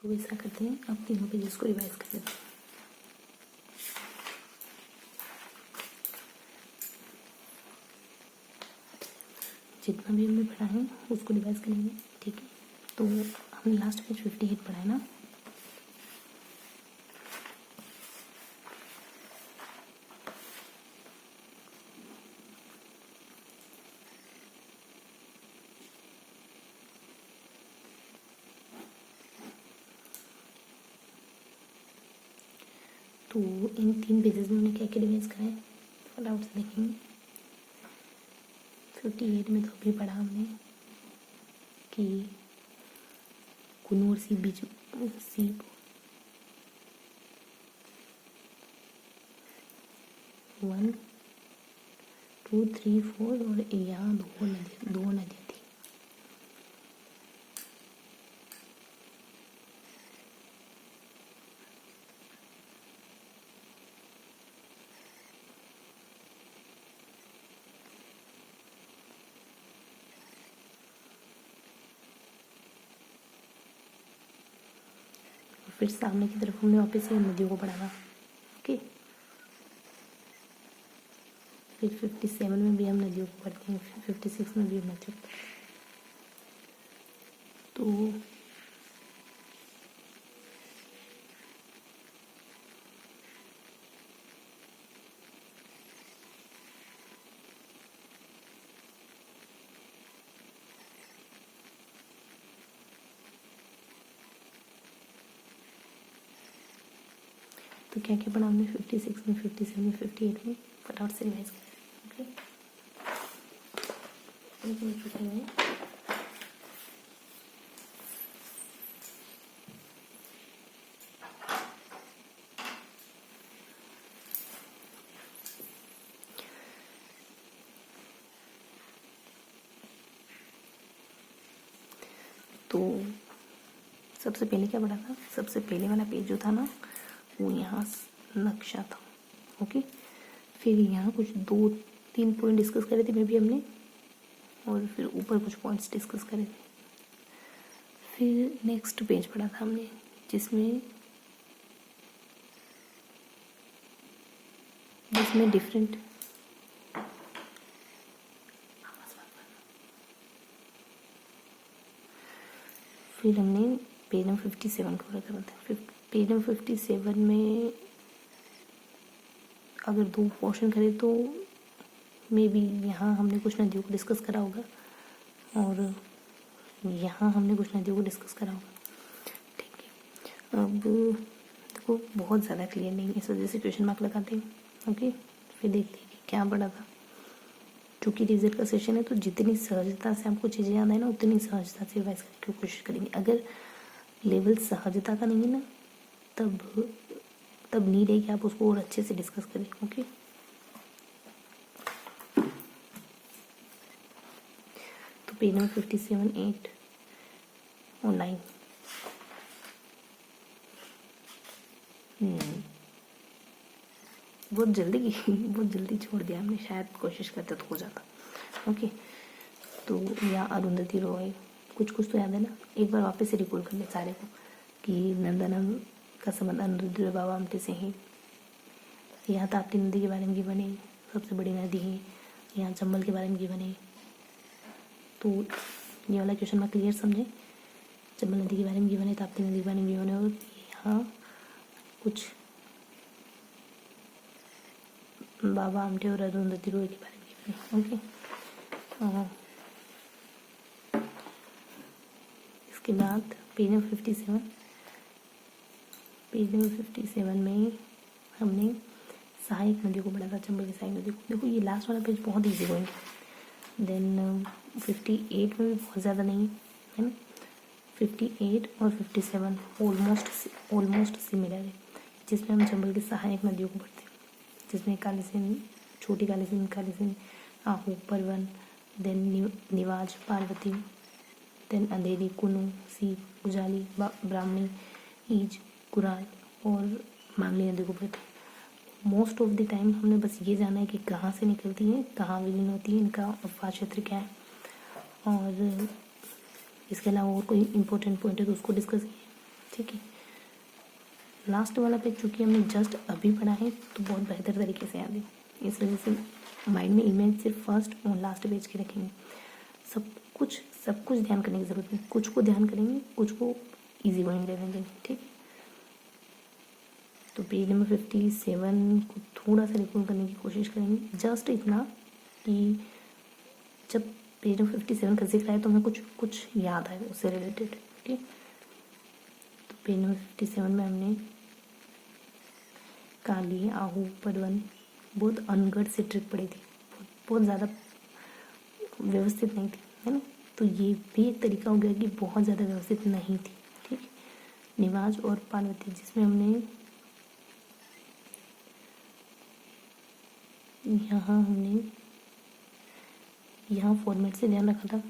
तो ऐसा करते हैं, अब तीनों पेजेस को रिवाइज कर लेते हैं। जितना भी हमने पढ़ा है उसको रिवाइज करेंगे, ठीक है। तो हमने लास्ट पेज 58 पढ़ा है ना। तो इन 3 पेजेस में हमने क्या क्या रिवाइज करा है फटाफट से देखेंगे। 58 में तो अभी पढ़ा हमने कि कुनूर सी बीच सी 1 2 3 4 और यहाँ दो नदियाँ थी। फिर सामने की तरफ हमने वापस से नदियों को पढ़ा था, ओके। फिर 57 में भी हम नदियों को पढ़ते हैं, 56 में भी हम नदियों को। तो क्या क्या पढ़ा हमने 56 में, 57 में, 58 में, फटाफट से रिवाइज करें, ओके। तो सबसे पहले क्या पढ़ा था, सबसे पहले वाला पेज जो था ना वो यहाँ नक्शा था, ओके। फिर यहाँ कुछ 2-3 पॉइंट डिस्कस करे थे मे भी हमने, और फिर ऊपर कुछ पॉइंट्स डिस्कस करे थे। फिर नेक्स्ट पेज पढ़ा था हमने जिसमें डिफरेंट फिर हमने पेज नंबर 57 कवर करा था। पेज नंबर 57 में अगर 2 पोर्शन करें तो मे बी यहाँ हमने कुछ नदियों को डिस्कस करा होगा और यहाँ हमने कुछ नदियों को डिस्कस करा होगा, ठीक है। अब देखो बहुत ज़्यादा क्लियर नहीं, इस वजह से क्वेश्चन मार्क लगाते हैं, ओके। फिर देखते हैं कि क्या पढ़ा था। चूँकि रिजल्ट का सेशन है तो जितनी सहजता से आपको चीज़ें याद है ना उतनी सहजता से रिवाइज करने की कोशिश करेंगे। अगर लेवल सहजता का नहीं है ना तब नीड है कि आप उसको और अच्छे से डिस्कस करें, ओके। तो पेज नंबर 57, 8 और 9 बहुत जल्दी छोड़ दिया हमने, शायद कोशिश करते तो हो जाता, ओके। तो या अरुंधति रॉय कुछ तो याद है ना, एक बार वापस से रिकॉल कर ले सारे को कि नंदनम का संबंध अरुंधति रॉय बाबा आमटे से है। यहाँ ताप्ती नदी के बारे में गिवन है, सबसे बड़ी नदी है। यहाँ चंबल के बारे में गिवन है। तो ये वाला क्वेश्चन में क्लियर समझे, चंबल नदी के बारे में गिवन है, ताप्ती नदी के बारे में गिवन है, और यहाँ कुछ बाबा आमटे और अरुंधति रॉय के बारे में गिवन है, ओके। इसके बाद पेज नंबर 57 में हमने सहायक नदियों को पढ़ा था, चंबल की सहायक नदी को। देखो ये लास्ट वाला पेज बहुत ईजी गोइंग। देन 58 में भी बहुत ज़्यादा नहीं है ना, 58 और 57 ऑलमोस्ट सिमिलर है, जिसमें हम चंबल की सहायक नदियों को पढ़ते हैं, जिसमें कालीसिंध, छोटी कालीसिंध, आहू, परवन, देन निवाज, पार्वती, देन अंधेरी, कुनू, सीप, उजाली, ब्राह्मणी, ईज, कुराल और मांगली नदी को पढ़ते हैं। मोस्ट ऑफ द टाइम हमने बस ये जाना है कि कहाँ से निकलती हैं, कहाँ विलीन होती है, इनका अपवाद क्षेत्र क्या है, और इसके अलावा और कोई इम्पोर्टेंट पॉइंट है तो उसको डिस्कस किए, ठीक है। लास्ट वाला पेज चूँकि हमने जस्ट अभी पढ़ा है तो बहुत बेहतर तरीके से याद है, इस वजह से माइंड में इमेज सिर्फ फर्स्ट और लास्ट पेज की रखेंगे। सब कुछ ध्यान करने की ज़रूरत नहीं, कुछ को ध्यान करेंगे, कुछ को इजी गोइंग रहने देंगे, ठीक है। तो पेज नंबर 57 को थोड़ा सा रिकॉल करने की कोशिश करेंगे, जस्ट इतना कि जब पेज नंबर 57 का जिक्र आए तो हमें कुछ याद आए उससे रिलेटेड, ठीक। तो पेज नंबर 57 में हमने काली, आहू, पदवन बहुत अनगढ़ से ट्रिक पढ़ी थी, बहुत ज़्यादा व्यवस्थित नहीं थी, है ना। तो ये भी एक तरीका हो गया कि बहुत ज़्यादा व्यवस्थित नहीं थी, ठीक। निवाज और पार्वती, जिसमें हमने यहाँ फॉर्मेट से ध्यान रखा था,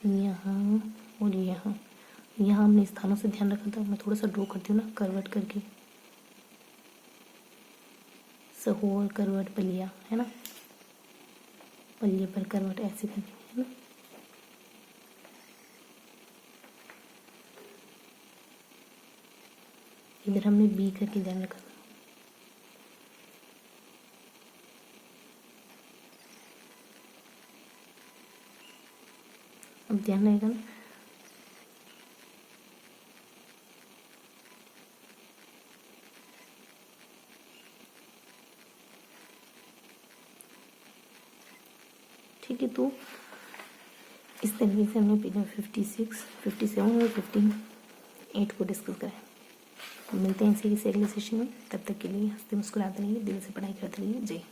यहाँ और यहाँ हमने स्थानों से ध्यान रखा था। मैं थोड़ा सा ड्रॉ करती हूँ ना करवट करके, सहोर, करवट, पलिया, है ना, पल्ले पर करवट ऐसे करके, है ना। इधर हमने बी करके ध्यान रखा था। अब ध्यान रहेगा ना, ठीक है। तो इस तरीके से हमने पेज 56, 57 और 58 को डिस्कस करा है। मिलते हैं इसी अगले सेशन में, तब तक के लिए हंसते मुस्कुराते रहिए, दिल से पढ़ाई करते रहिए। जय